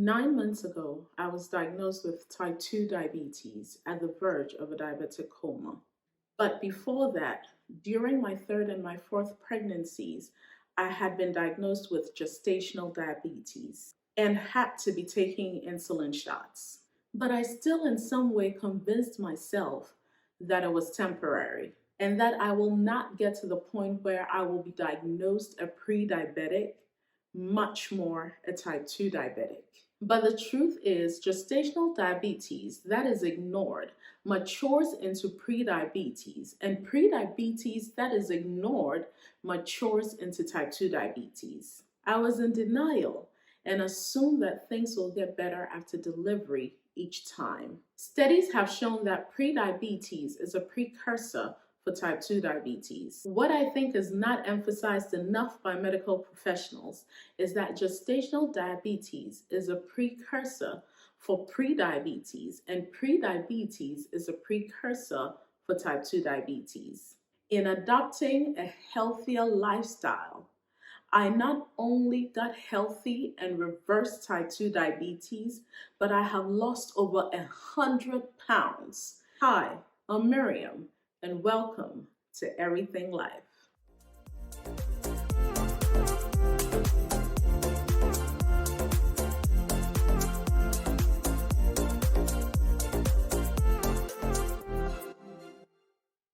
9 months ago, I was diagnosed with type 2 diabetes at the verge of a diabetic coma. But before that, during my third and my fourth pregnancies, I had been diagnosed with gestational diabetes and had to be taking insulin shots. But I still, in some way, convinced myself that it was temporary and that I will not get to the point where I will be diagnosed a pre diabetic, much more a type 2 diabetic. But the truth is, gestational diabetes that is ignored matures into prediabetes, and prediabetes that is ignored matures into type 2 diabetes. I was in denial and assumed that things will get better after delivery each time. Studies have shown that prediabetes is a precursor for type 2 diabetes. What I think is not emphasized enough by medical professionals is that gestational diabetes is a precursor for prediabetes, and prediabetes is a precursor for type 2 diabetes. In adopting a healthier lifestyle, I not only got healthy and reversed type 2 diabetes, but I have lost over 100 pounds. Hi, I'm Miriam, and welcome to Everything Life.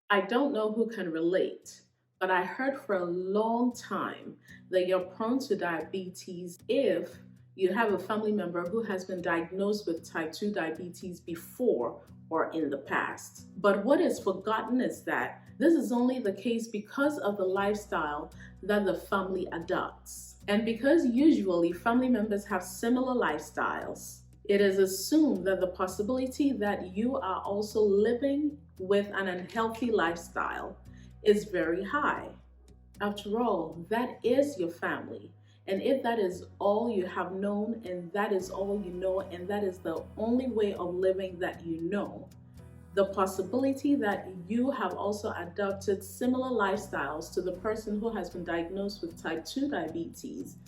I don't know who can relate, but I heard for a long time that you're prone to diabetes if you have a family member who has been diagnosed with type 2 diabetes before or in the past. But what is forgotten is that this is only the case because of the lifestyle that the family adopts. And because usually family members have similar lifestyles, it is assumed that the possibility that you are also living with an unhealthy lifestyle is very high. After all, that is your family. And if that is all you have known, and that is all you know, and that is the only way of living that you know, the possibility that you have also adopted similar lifestyles to the person who has been diagnosed with type 2 diabetes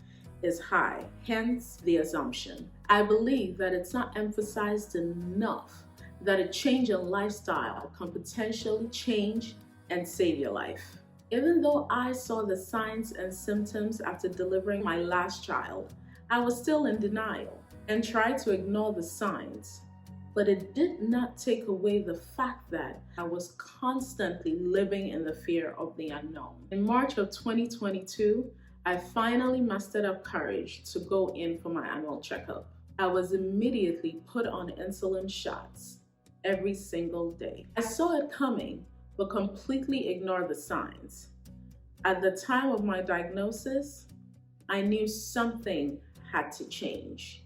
is high, hence the assumption. I believe that it's not emphasized enough that a change in lifestyle can potentially change and save your life. Even though I saw the signs and symptoms after delivering my last child, I was still in denial and tried to ignore the signs. But it did not take away the fact that I was constantly living in the fear of the unknown. In March of 2022, I finally mustered up courage to go in for my annual checkup. I was immediately put on insulin shots every single day. I saw it coming, but completely ignored the signs. At the time of my diagnosis, I knew something had to change.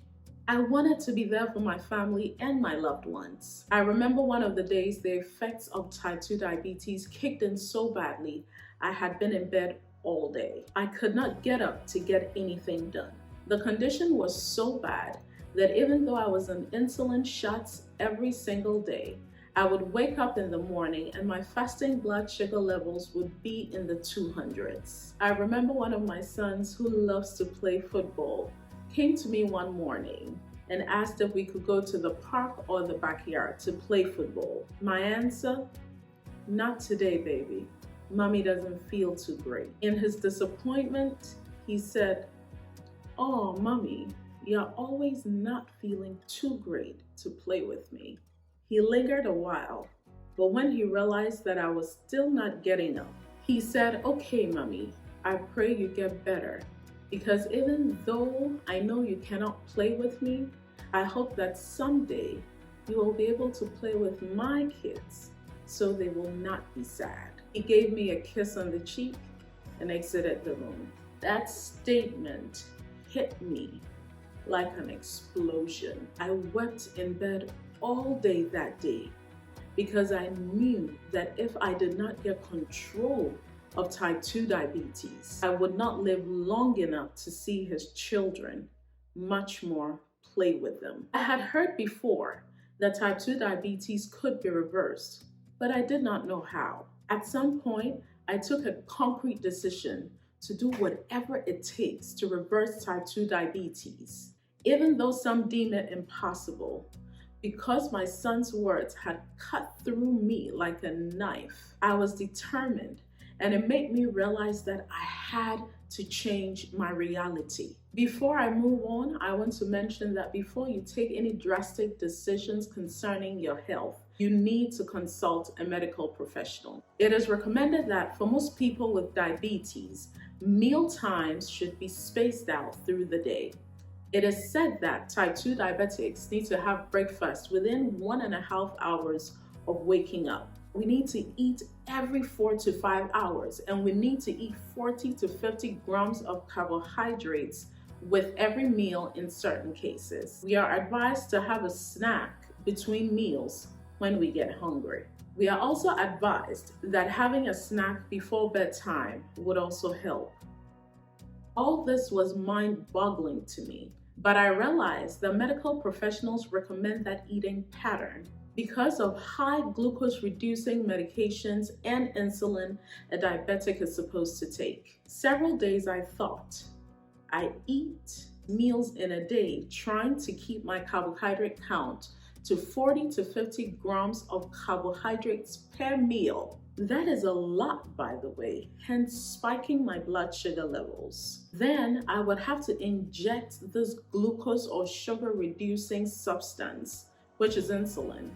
I wanted to be there for my family and my loved ones. I remember one of the days the effects of type 2 diabetes kicked in so badly, I had been in bed all day. I could not get up to get anything done. The condition was so bad that even though I was on insulin shots every single day, I would wake up in the morning and my fasting blood sugar levels would be in the 200s. I remember one of my sons, who loves to play football, came to me one morning and asked if we could go to the park or the backyard to play football. My answer, not today, baby. Mommy doesn't feel too great. In his disappointment, he said, "Oh, Mommy, you're always not feeling too great to play with me." He lingered a while, but when he realized that I was still not getting up, he said, "Okay, Mommy, I pray you get better, because even though I know you cannot play with me, I hope that someday you will be able to play with my kids so they will not be sad." He gave me a kiss on the cheek and exited the room. That statement hit me like an explosion. I wept in bed all day that day because I knew that if I did not get control of type 2 diabetes, I would not live long enough to see his children, much more play with them. I had heard before that type 2 diabetes could be reversed, but I did not know how. At some point, I took a concrete decision to do whatever it takes to reverse type 2 diabetes. Even though some deem it impossible, because my son's words had cut through me like a knife, I was determined, and it made me realize that I had to change my reality. Before I move on, I want to mention that before you take any drastic decisions concerning your health, you need to consult a medical professional. It is recommended that for most people with diabetes, meal times should be spaced out through the day. It is said that type 2 diabetics need to have breakfast within 1.5 hours of waking up. We need to eat every 4 to 5 hours, and we need to eat 40 to 50 grams of carbohydrates with every meal in certain cases. We are advised to have a snack between meals when we get hungry. We are also advised that having a snack before bedtime would also help. All this was mind-boggling to me, but I realized that medical professionals recommend that eating pattern because of high glucose reducing medications and insulin a diabetic is supposed to take. Several days I thought, I eat meals in a day trying to keep my carbohydrate count to 40 to 50 grams of carbohydrates per meal. That is a lot, by the way, hence spiking my blood sugar levels. Then I would have to inject this glucose or sugar reducing substance, which is insulin,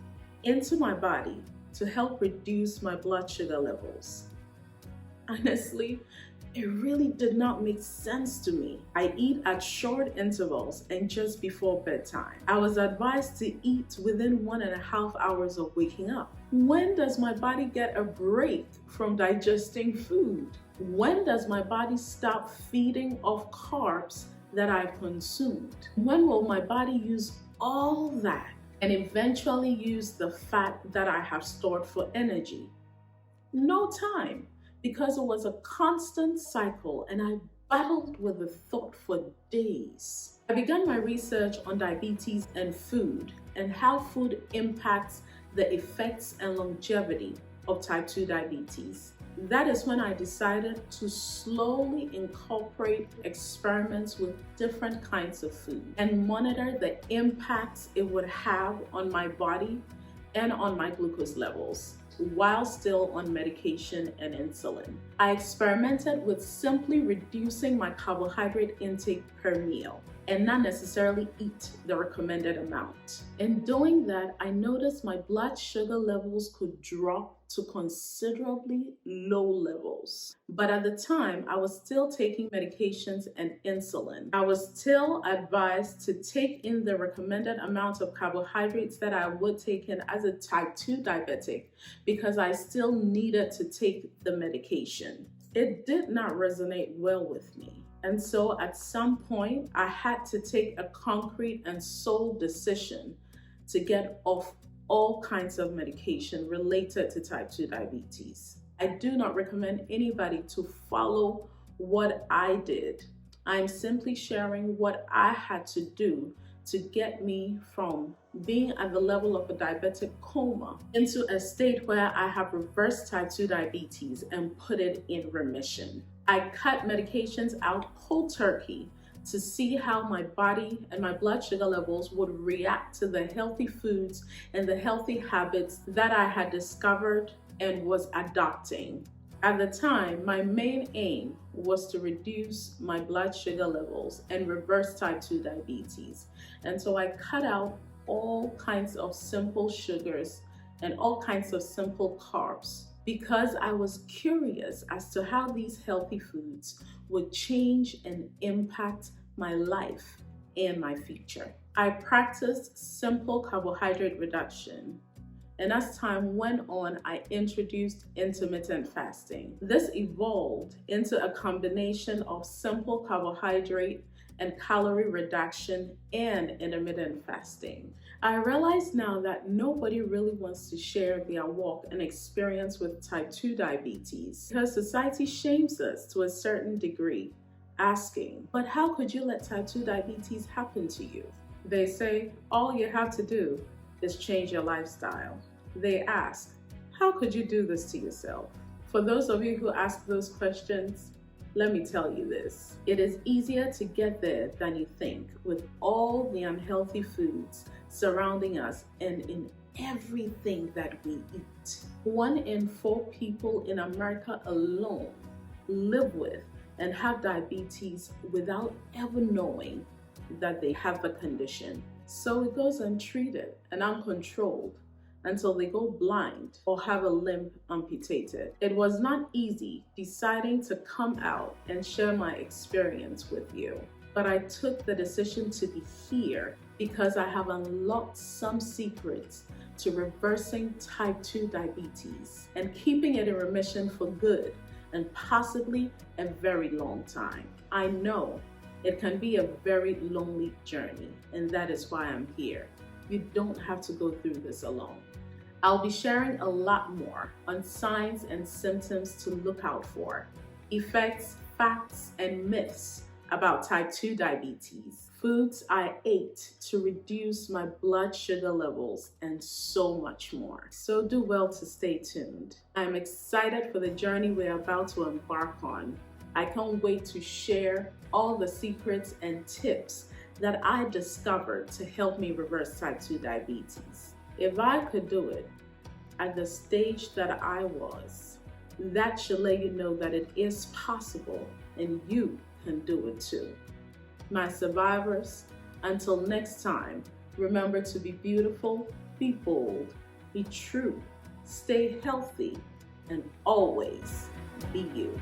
into my body to help reduce my blood sugar levels. Honestly, it really did not make sense to me. I eat at short intervals and just before bedtime. I was advised to eat within 1.5 hours of waking up. When does my body get a break from digesting food? When does my body stop feeding off carbs that I've consumed? When will my body use all that and eventually use the fat that I have stored for energy? No time, because it was a constant cycle and I battled with the thought for days. I began my research on diabetes and food and how food impacts the effects and longevity of type 2 diabetes. That is when I decided to slowly incorporate experiments with different kinds of food and monitor the impacts it would have on my body and on my glucose levels while still on medication and insulin. I experimented with simply reducing my carbohydrate intake per meal and not necessarily eat the recommended amount. In doing that, I noticed my blood sugar levels could drop to considerably low levels. But at the time, I was still taking medications and insulin. I was still advised to take in the recommended amount of carbohydrates that I would take in as a type 2 diabetic because I still needed to take the medication. It did not resonate well with me. And so at some point, I had to take a concrete and sole decision to get off all kinds of medication related to type 2 diabetes. I do not recommend anybody to follow what I did. I'm simply sharing what I had to do to get me from being at the level of a diabetic coma into a state where I have reversed type 2 diabetes and put it in remission. I cut medications out cold turkey to see how my body and my blood sugar levels would react to the healthy foods and the healthy habits that I had discovered and was adopting. At the time, my main aim was to reduce my blood sugar levels and reverse type 2 diabetes. And so I cut out all kinds of simple sugars and all kinds of simple carbs because I was curious as to how these healthy foods would change and impact my life and my future. I practiced simple carbohydrate reduction. And as time went on, I introduced intermittent fasting. This evolved into a combination of simple carbohydrate and calorie reduction and intermittent fasting. I realize now that nobody really wants to share their walk and experience with type 2 diabetes because society shames us to a certain degree, asking, but how could you let type 2 diabetes happen to you? They say, all you have to do is change your lifestyle. They ask, how could you do this to yourself? For those of you who ask those questions, Let me tell you this. It is easier to get there than you think with all the unhealthy foods surrounding us and in everything that we eat. 1 in 4 people in America alone live with and have diabetes without ever knowing that they have the condition. So it goes untreated and uncontrolled until they go blind or have a limb amputated. It was not easy deciding to come out and share my experience with you, but I took the decision to be here because I have unlocked some secrets to reversing type 2 diabetes and keeping it in remission for good and possibly a very long time. I know it can be a very lonely journey, and that is why I'm here. You don't have to go through this alone. I'll be sharing a lot more on signs and symptoms to look out for, effects, facts, and myths about type 2 diabetes, foods I ate to reduce my blood sugar levels, and so much more. So do well to stay tuned. I'm excited for the journey we're about to embark on. I can't wait to share all the secrets and tips that I discovered to help me reverse type 2 diabetes. If I could do it at the stage that I was, that should let you know that it is possible and you can do it too. My survivors, until next time, remember to be beautiful, be bold, be true, stay healthy, and always be you.